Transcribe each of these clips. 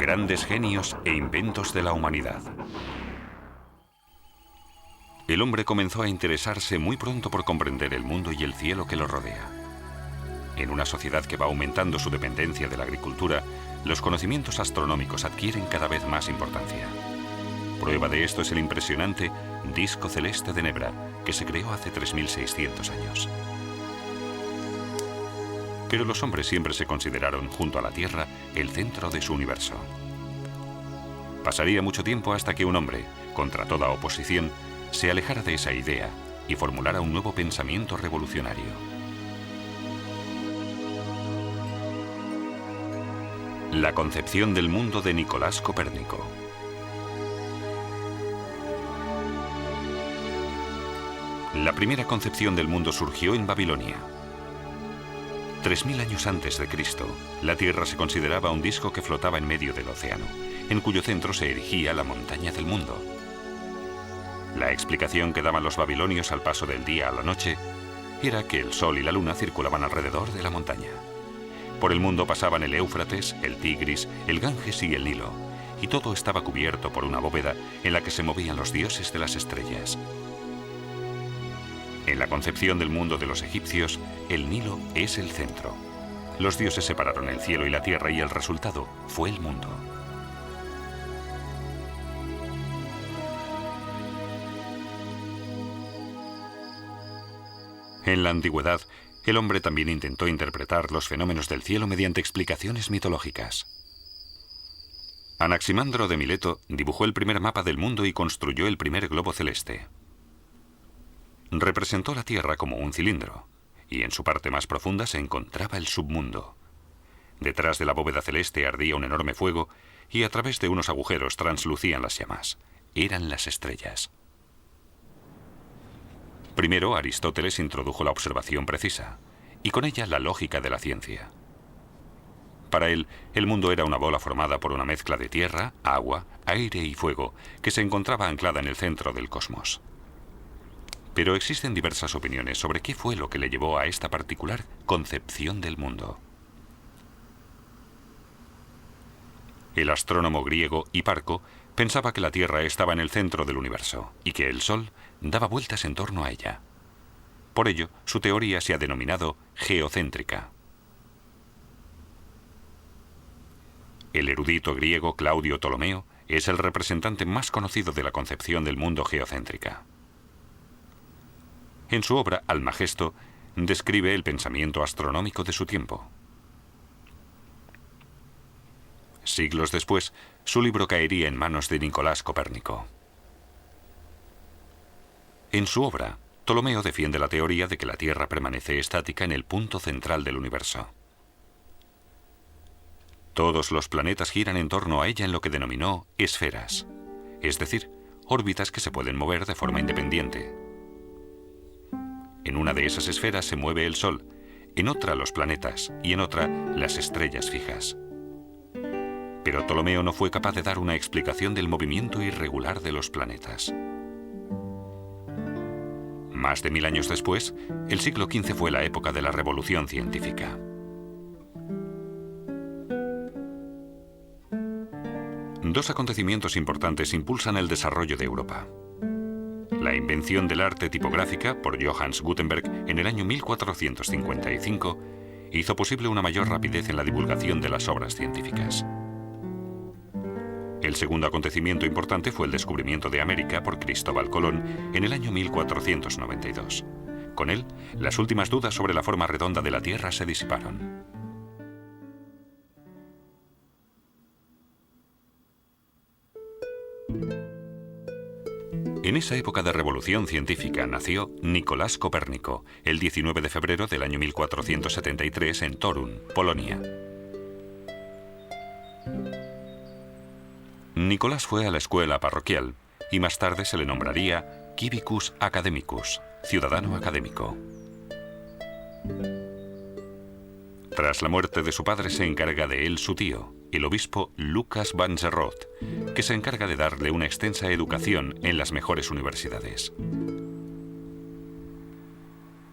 Grandes genios e inventos de la humanidad. El hombre comenzó a interesarse muy pronto por comprender el mundo y el cielo que lo rodea. En una sociedad que va aumentando su dependencia de la agricultura, los conocimientos astronómicos adquieren cada vez más importancia. Prueba de esto es el impresionante disco celeste de Nebra, que se creó hace 3600 años. Pero los hombres siempre se consideraron, junto a la Tierra, el centro de su universo. Pasaría mucho tiempo hasta que un hombre, contra toda oposición, se alejara de esa idea y formulara un nuevo pensamiento revolucionario. La concepción del mundo de Nicolás Copérnico. La primera concepción del mundo surgió en Babilonia. 3000 años antes de Cristo, la Tierra se consideraba un disco que flotaba en medio del océano, en cuyo centro se erigía la montaña del mundo. La explicación que daban los babilonios al paso del día a la noche era que el sol y la luna circulaban alrededor de la montaña. Por el mundo pasaban el Éufrates, el Tigris, el Ganges y el Nilo, y todo estaba cubierto por una bóveda en la que se movían los dioses de las estrellas. En la concepción del mundo de los egipcios, el Nilo es el centro. Los dioses separaron el cielo y la tierra y el resultado fue el mundo. En la antigüedad, el hombre también intentó interpretar los fenómenos del cielo mediante explicaciones mitológicas. Anaximandro de Mileto dibujó el primer mapa del mundo y construyó el primer globo celeste. Representó la Tierra como un cilindro, y en su parte más profunda se encontraba el submundo. Detrás de la bóveda celeste ardía un enorme fuego, y a través de unos agujeros translucían las llamas. Eran las estrellas. Primero, Aristóteles introdujo la observación precisa, y con ella la lógica de la ciencia. Para él, el mundo era una bola formada por una mezcla de tierra, agua, aire y fuego, que se encontraba anclada en el centro del cosmos. Pero existen diversas opiniones sobre qué fue lo que le llevó a esta particular concepción del mundo. El astrónomo griego Hiparco pensaba que la Tierra estaba en el centro del universo y que el Sol daba vueltas en torno a ella. Por ello, su teoría se ha denominado geocéntrica. El erudito griego Claudio Ptolomeo es el representante más conocido de la concepción del mundo geocéntrica. En su obra Almagesto describe el pensamiento astronómico de su tiempo. Siglos después, su libro caería en manos de Nicolás Copérnico. En su obra, Ptolomeo defiende la teoría de que la Tierra permanece estática en el punto central del universo. Todos los planetas giran en torno a ella en lo que denominó esferas, es decir, órbitas que se pueden mover de forma independiente. En una de esas esferas se mueve el Sol, en otra los planetas y en otra las estrellas fijas. Pero Ptolomeo no fue capaz de dar una explicación del movimiento irregular de los planetas. Más de 1000 años después, el siglo XV fue la época de la revolución científica. Dos acontecimientos importantes impulsan el desarrollo de Europa. La invención del arte tipográfica por Johannes Gutenberg en el año 1455 hizo posible una mayor rapidez en la divulgación de las obras científicas. El segundo acontecimiento importante fue el descubrimiento de América por Cristóbal Colón en el año 1492. Con él, las últimas dudas sobre la forma redonda de la Tierra se disiparon. En esa época de revolución científica nació Nicolás Copérnico, el 19 de febrero del año 1473 en Torun, Polonia. Nicolás fue a la escuela parroquial y más tarde se le nombraría Civicus Academicus, ciudadano académico. Tras la muerte de su padre se encarga de él su tío, el obispo Lucas van der Rohe, que se encarga de darle una extensa educación en las mejores universidades.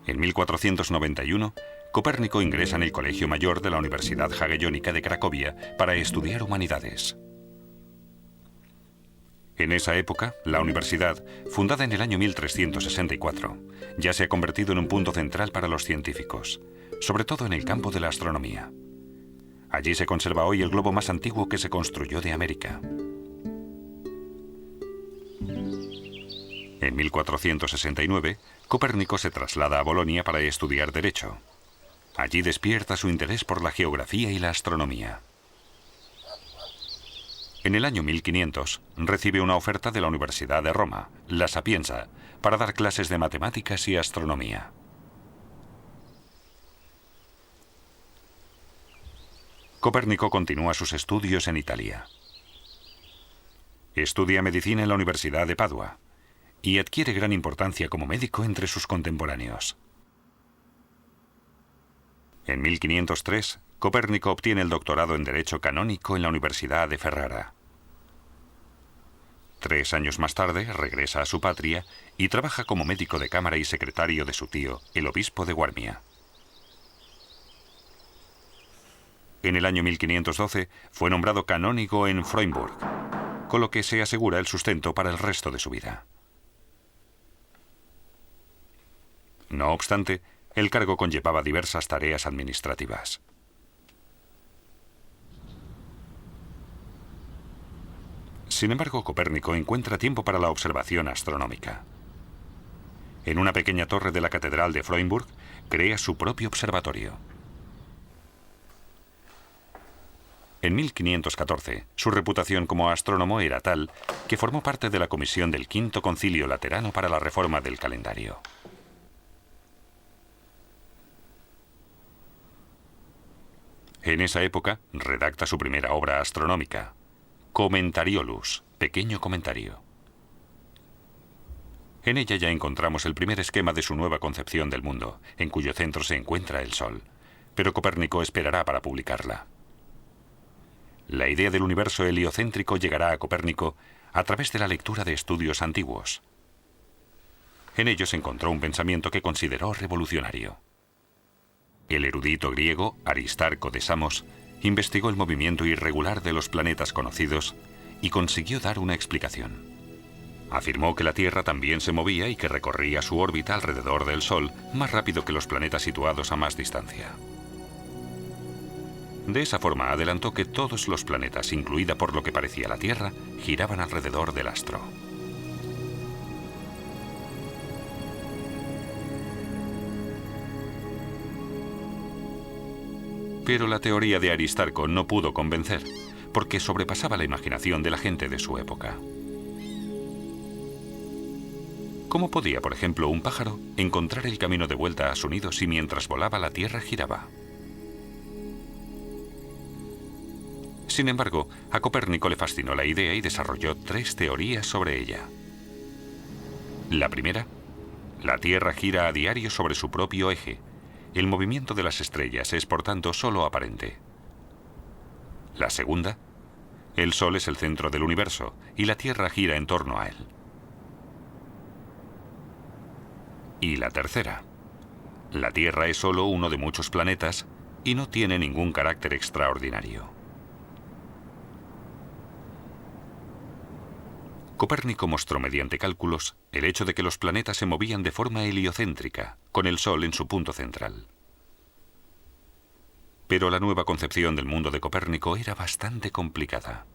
En 1491, Copérnico ingresa en el Colegio Mayor de la Universidad Jagellónica de Cracovia para estudiar humanidades. En esa época, la universidad, fundada en el año 1364, ya se ha convertido en un punto central para los científicos, sobre todo en el campo de la astronomía. Allí se conserva hoy el globo más antiguo que se construyó de América. En 1469, Copérnico se traslada a Bolonia para estudiar Derecho. Allí despierta su interés por la geografía y la astronomía. En el año 1500 recibe una oferta de la Universidad de Roma, La Sapienza, para dar clases de matemáticas y astronomía. Copérnico continúa sus estudios en Italia. Estudia medicina en la Universidad de Padua y adquiere gran importancia como médico entre sus contemporáneos. En 1503, Copérnico obtiene el doctorado en Derecho Canónico en la Universidad de Ferrara. 3 años más tarde regresa a su patria y trabaja como médico de cámara y secretario de su tío, el obispo de Guarmia. En el año 1512 fue nombrado canónigo en Freudenburg, con lo que se asegura el sustento para el resto de su vida. No obstante, el cargo conllevaba diversas tareas administrativas. Sin embargo, Copérnico encuentra tiempo para la observación astronómica. En una pequeña torre de la Catedral de Freudenburg, crea su propio observatorio. En 1514, su reputación como astrónomo era tal que formó parte de la comisión del Quinto Concilio Laterano para la reforma del calendario. En esa época, redacta su primera obra astronómica, Commentariolus, pequeño comentario. En ella ya encontramos el primer esquema de su nueva concepción del mundo, en cuyo centro se encuentra el Sol, pero Copérnico esperará para publicarla. La idea del universo heliocéntrico llegará a Copérnico a través de la lectura de estudios antiguos. En ellos encontró un pensamiento que consideró revolucionario. El erudito griego Aristarco de Samos investigó el movimiento irregular de los planetas conocidos y consiguió dar una explicación. Afirmó que la Tierra también se movía y que recorría su órbita alrededor del Sol más rápido que los planetas situados a más distancia. De esa forma adelantó que todos los planetas, incluida por lo que parecía la Tierra, giraban alrededor del astro. Pero la teoría de Aristarco no pudo convencer, porque sobrepasaba la imaginación de la gente de su época. ¿Cómo podía, por ejemplo, un pájaro encontrar el camino de vuelta a su nido si mientras volaba la Tierra giraba? Sin embargo, a Copérnico le fascinó la idea y desarrolló 3 teorías sobre ella. La primera, la Tierra gira a diario sobre su propio eje. El movimiento de las estrellas es, por tanto, solo aparente. La segunda, el Sol es el centro del universo y la Tierra gira en torno a él. Y la tercera, la Tierra es solo uno de muchos planetas y no tiene ningún carácter extraordinario. Copérnico mostró mediante cálculos el hecho de que los planetas se movían de forma heliocéntrica, con el Sol en su punto central. Pero la nueva concepción del mundo de Copérnico era bastante complicada.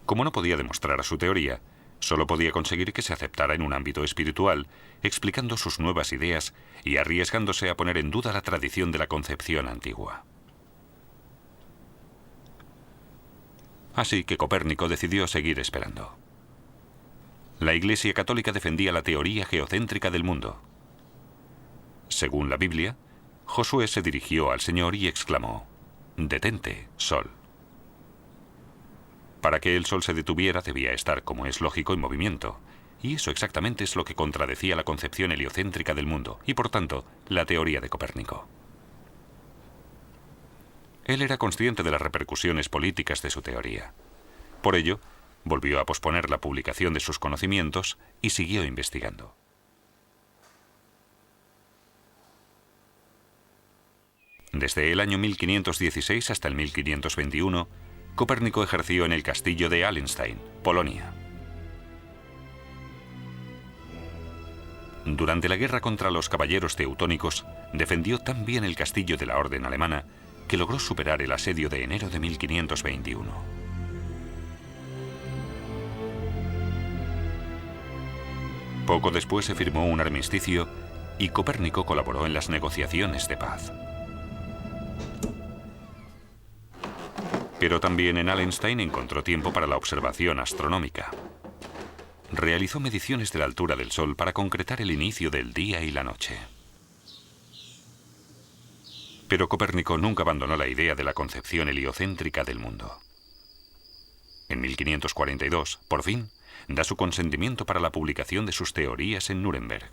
Como no podía demostrar su teoría, solo podía conseguir que se aceptara en un ámbito espiritual, explicando sus nuevas ideas y arriesgándose a poner en duda la tradición de la concepción antigua. Así que Copérnico decidió seguir esperando. La Iglesia Católica defendía la teoría geocéntrica del mundo. Según la Biblia, Josué se dirigió al Señor y exclamó: «Detente, Sol». Para que el Sol se detuviera debía estar, como es lógico, en movimiento, y eso exactamente es lo que contradecía la concepción heliocéntrica del mundo y, por tanto, la teoría de Copérnico. Él era consciente de las repercusiones políticas de su teoría. Por ello, volvió a posponer la publicación de sus conocimientos y siguió investigando. Desde el año 1516 hasta el 1521, Copérnico ejerció en el castillo de Allenstein, Polonia. Durante la guerra contra los caballeros teutónicos, defendió tan bien el castillo de la Orden Alemana que logró superar el asedio de enero de 1521. Poco después se firmó un armisticio y Copérnico colaboró en las negociaciones de paz. Pero también en Allenstein encontró tiempo para la observación astronómica. Realizó mediciones de la altura del Sol para concretar el inicio del día y la noche. Pero Copérnico nunca abandonó la idea de la concepción heliocéntrica del mundo. En 1542, por fin, da su consentimiento para la publicación de sus teorías en Nuremberg.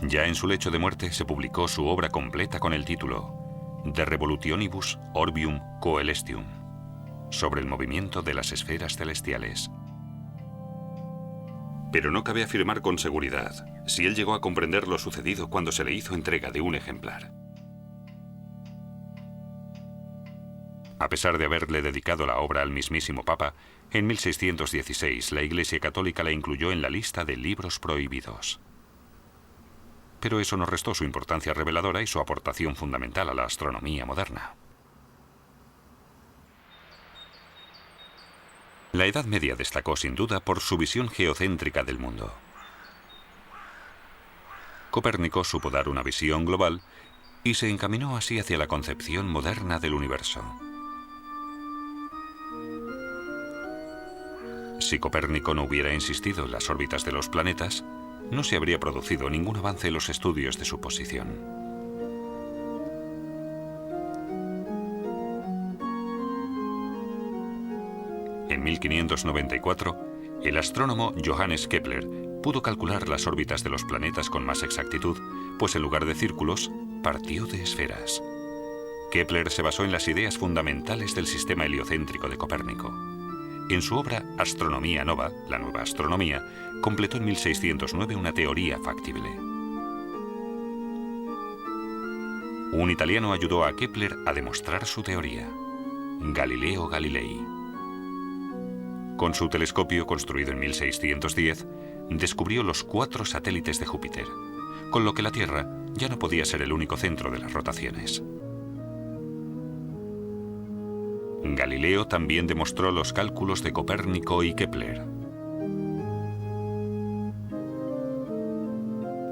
Ya en su lecho de muerte se publicó su obra completa con el título De Revolutionibus Orbium Coelestium, sobre el movimiento de las esferas celestiales. Pero no cabe afirmar con seguridad si él llegó a comprender lo sucedido cuando se le hizo entrega de un ejemplar. A pesar de haberle dedicado la obra al mismísimo Papa, en 1616 la Iglesia Católica la incluyó en la lista de libros prohibidos. Pero eso no restó su importancia reveladora y su aportación fundamental a la astronomía moderna. La Edad Media destacó sin duda por su visión geocéntrica del mundo. Copérnico supo dar una visión global y se encaminó así hacia la concepción moderna del universo. Si Copérnico no hubiera insistido en las órbitas de los planetas, no se habría producido ningún avance en los estudios de su posición. En 1594, el astrónomo Johannes Kepler pudo calcular las órbitas de los planetas con más exactitud, pues en lugar de círculos, partió de esferas. Kepler se basó en las ideas fundamentales del sistema heliocéntrico de Copérnico. En su obra Astronomía Nova, la nueva astronomía, completó en 1609 una teoría factible. Un italiano ayudó a Kepler a demostrar su teoría, Galileo Galilei. Con su telescopio, construido en 1610, descubrió los 4 satélites de Júpiter, con lo que la Tierra ya no podía ser el único centro de las rotaciones. Galileo también demostró los cálculos de Copérnico y Kepler.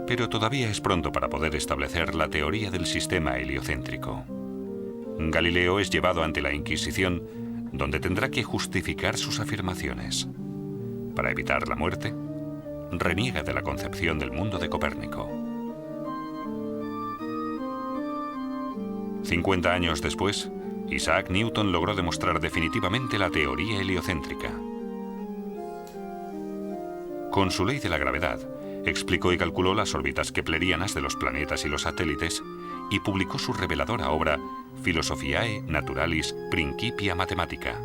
Pero todavía es pronto para poder establecer la teoría del sistema heliocéntrico. Galileo es llevado ante la Inquisición, donde tendrá que justificar sus afirmaciones. Para evitar la muerte, reniega de la concepción del mundo de Copérnico. 50 años después, Isaac Newton logró demostrar definitivamente la teoría heliocéntrica. Con su ley de la gravedad, explicó y calculó las órbitas keplerianas de los planetas y los satélites y publicó su reveladora obra Philosophiae Naturalis Principia Mathematica,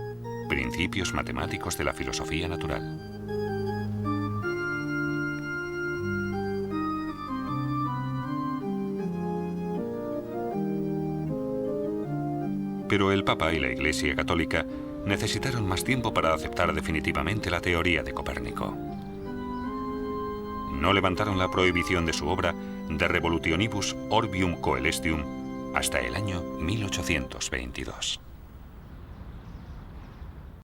Principios Matemáticos de la Filosofía Natural. Pero el Papa y la Iglesia Católica necesitaron más tiempo para aceptar definitivamente la teoría de Copérnico. No levantaron la prohibición de su obra De Revolutionibus Orbium Coelestium hasta el año 1822.